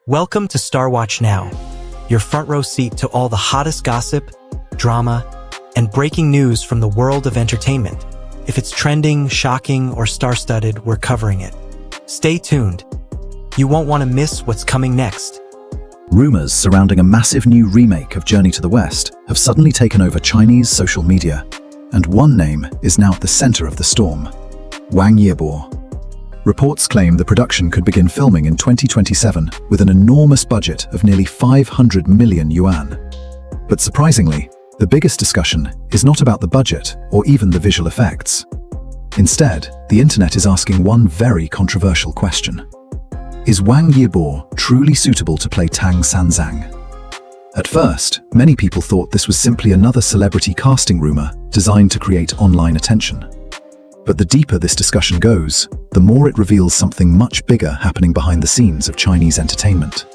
Welcome to StarWatch Now, your front row seat to all the hottest gossip, drama, and breaking news from the world of entertainment. If it's trending, shocking, or star-studded, we're covering it. Stay tuned. You won't want to miss what's coming next. Rumors surrounding a massive new remake of Journey to the West have suddenly taken over Chinese social media, and one name is now at the center of the storm: Wang Yibo. Reports claim the production could begin filming in 2027 with an enormous budget of nearly 500 million yuan. But surprisingly, the biggest discussion is not about the budget or even the visual effects. Instead, the internet is asking one very controversial question. Is Wang Yibo truly suitable to play Tang Sanzang? At first, many people thought this was simply another celebrity casting rumor designed to create online attention. But the deeper this discussion goes, the more it reveals something much bigger happening behind the scenes of Chinese entertainment.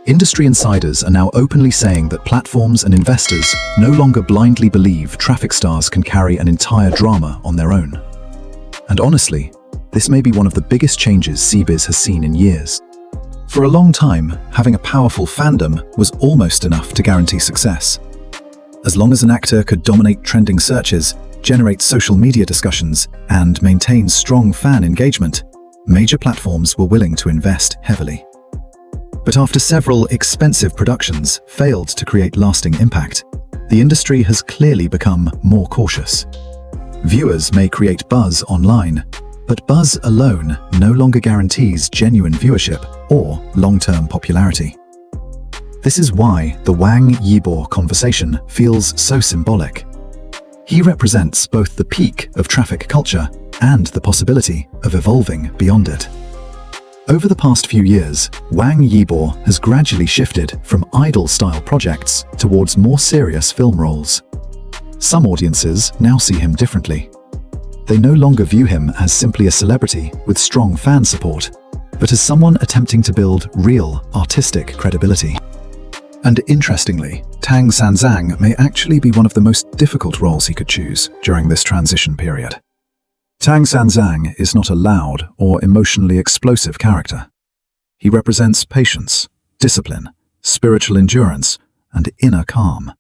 Industry insiders are now openly saying that platforms and investors no longer blindly believe traffic stars can carry an entire drama on their own. And honestly, this may be one of the biggest changes Cbiz has seen in years. For a long time, having a powerful fandom was almost enough to guarantee success. As long as an actor could dominate trending searches, generate social media discussions, and maintain strong fan engagement, major platforms were willing to invest heavily. But after several expensive productions failed to create lasting impact, the industry has clearly become more cautious. Viewers may create buzz online, but buzz alone no longer guarantees genuine viewership or long-term popularity. This is why the Wang Yibo conversation feels so symbolic. He represents both the peak of traffic culture and the possibility of evolving beyond it. Over the past few years, Wang Yibo has gradually shifted from idol-style projects towards more serious film roles. Some audiences now see him differently. They no longer view him as simply a celebrity with strong fan support, but as someone attempting to build real artistic credibility. And interestingly, Tang Sanzang may actually be one of the most difficult roles he could choose during this transition period. Tang Sanzang is not a loud or emotionally explosive character. He represents patience, discipline, spiritual endurance, and inner calm.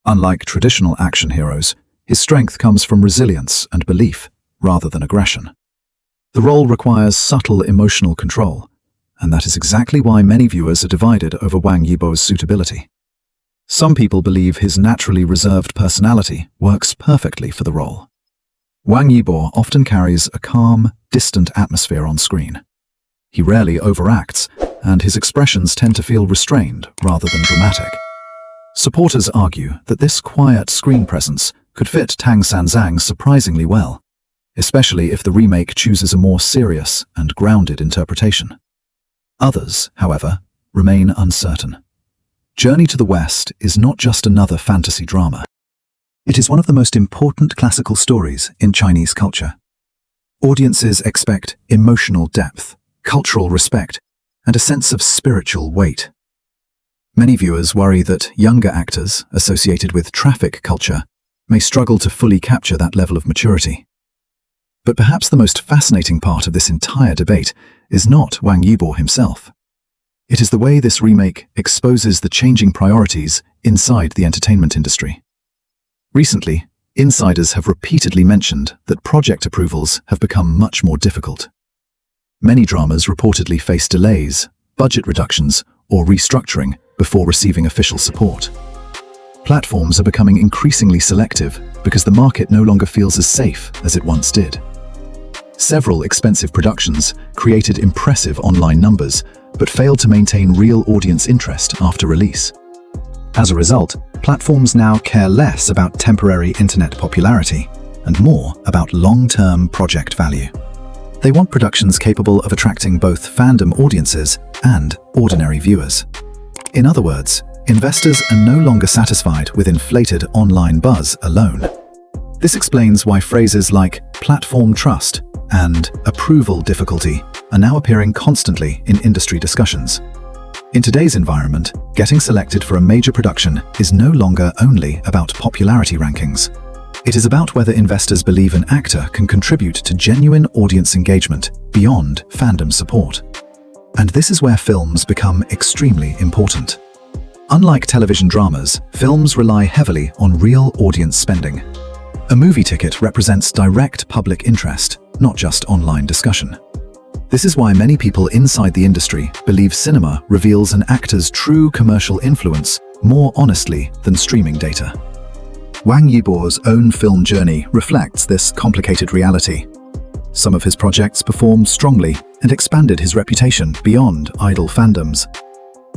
Unlike traditional action heroes, his strength comes from resilience and belief rather than aggression. The role requires subtle emotional control, and that is exactly why many viewers are divided over Wang Yibo's suitability. Some people believe his naturally reserved personality works perfectly for the role. Wang Yibo often carries a calm, distant atmosphere on screen. He rarely overacts, and his expressions tend to feel restrained rather than dramatic. Supporters argue that this quiet screen presence could fit Tang Sanzang surprisingly well, especially if the remake chooses a more serious and grounded interpretation. Others, however, remain uncertain. Journey to the West is not just another fantasy drama. It is one of the most important classical stories in Chinese culture. Audiences expect emotional depth, cultural respect, and a sense of spiritual weight. Many viewers worry that younger actors associated with traffic culture may struggle to fully capture that level of maturity. But perhaps the most fascinating part of this entire debate is not Wang Yibo himself. It is the way this remake exposes the changing priorities inside the entertainment industry. Recently, insiders have repeatedly mentioned that project approvals have become much more difficult. Many dramas reportedly face delays, budget reductions, or restructuring before receiving official support. Platforms are becoming increasingly selective because the market no longer feels as safe as it once did. Several expensive productions created impressive online numbers, but failed to maintain real audience interest after release. As a result, platforms now care less about temporary internet popularity and more about long-term project value. They want productions capable of attracting both fandom audiences and ordinary viewers. In other words, investors are no longer satisfied with inflated online buzz alone. This explains why phrases like platform trust and approval difficulty are now appearing constantly in industry discussions. In today's environment, getting selected for a major production is no longer only about popularity rankings. It is about whether investors believe an actor can contribute to genuine audience engagement beyond fandom support. And this is where films become extremely important. Unlike television dramas, films rely heavily on real audience spending. A movie ticket represents direct public interest, not just online discussion. This is why many people inside the industry believe cinema reveals an actor's true commercial influence more honestly than streaming data. Wang Yibo's own film journey reflects this complicated reality. Some of his projects performed strongly and expanded his reputation beyond idle fandoms.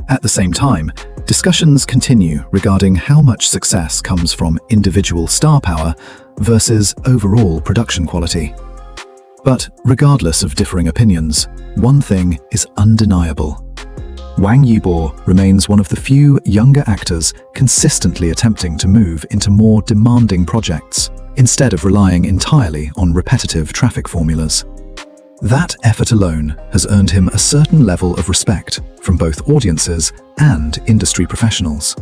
At the same time, discussions continue regarding how much success comes from individual star power versus overall production quality. But regardless of differing opinions, one thing is undeniable. Wang Yibo remains one of the few younger actors consistently attempting to move into more demanding projects, instead of relying entirely on repetitive traffic formulas. That effort alone has earned him a certain level of respect from both audiences and industry professionals.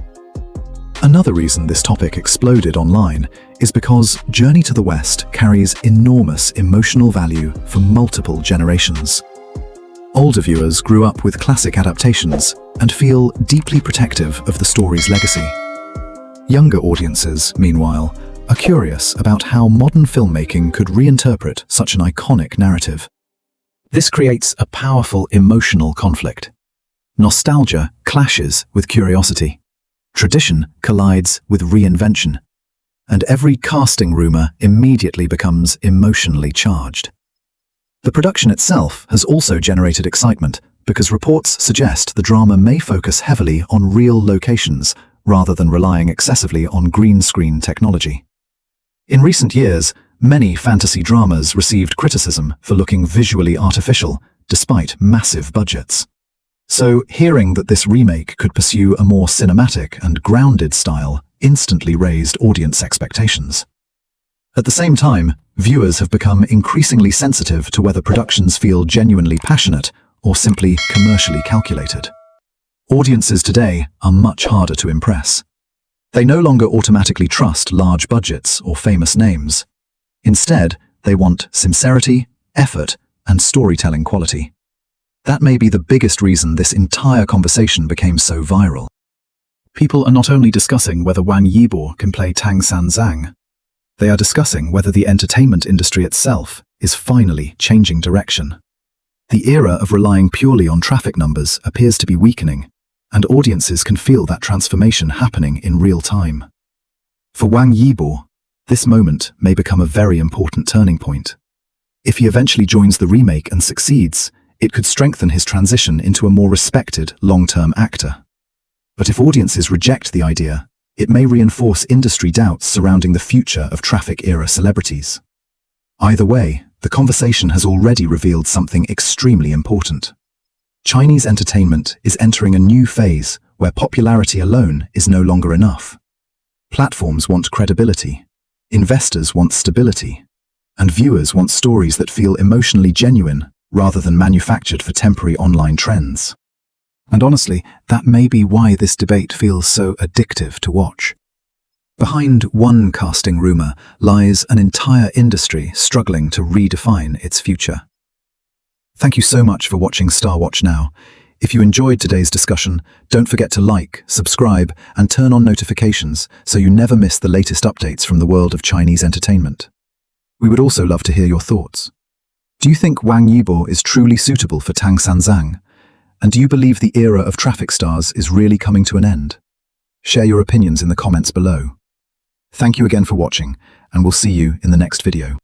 Another reason this topic exploded online is because Journey to the West carries enormous emotional value for multiple generations. Older viewers grew up with classic adaptations and feel deeply protective of the story's legacy. Younger audiences, meanwhile, are curious about how modern filmmaking could reinterpret such an iconic narrative. This creates a powerful emotional conflict. Nostalgia clashes with curiosity. Tradition collides with reinvention. And every casting rumor immediately becomes emotionally charged. The production itself has also generated excitement because reports suggest the drama may focus heavily on real locations rather than relying excessively on green screen technology. In recent years, many fantasy dramas received criticism for looking visually artificial despite massive budgets. So, hearing that this remake could pursue a more cinematic and grounded style instantly raised audience expectations. At the same time, viewers have become increasingly sensitive to whether productions feel genuinely passionate or simply commercially calculated. Audiences today are much harder to impress. They no longer automatically trust large budgets or famous names. Instead, they want sincerity, effort, and storytelling quality. That may be the biggest reason this entire conversation became so viral. People are not only discussing whether Wang Yibo can play Tang Sanzang, they are discussing whether the entertainment industry itself is finally changing direction. The era of relying purely on traffic numbers appears to be weakening, and audiences can feel that transformation happening in real time. For Wang Yibo, this moment may become a very important turning point. If he eventually joins the remake and succeeds, it could strengthen his transition into a more respected long-term actor. But if audiences reject the idea, it may reinforce industry doubts surrounding the future of traffic-era celebrities. Either way, the conversation has already revealed something extremely important. Chinese entertainment is entering a new phase where popularity alone is no longer enough. Platforms want credibility, investors want stability, and viewers want stories that feel emotionally genuine rather than manufactured for temporary online trends. And honestly, that may be why this debate feels so addictive to watch. Behind one casting rumor lies an entire industry struggling to redefine its future. Thank you so much for watching StarWatch Now. If you enjoyed today's discussion, don't forget to like, subscribe, and turn on notifications so you never miss the latest updates from the world of Chinese entertainment. We would also love to hear your thoughts. Do you think Wang Yibo is truly suitable for Tang Sanzang? And do you believe the era of traffic stars is really coming to an end? Share your opinions in the comments below. Thank you again for watching, and we'll see you in the next video.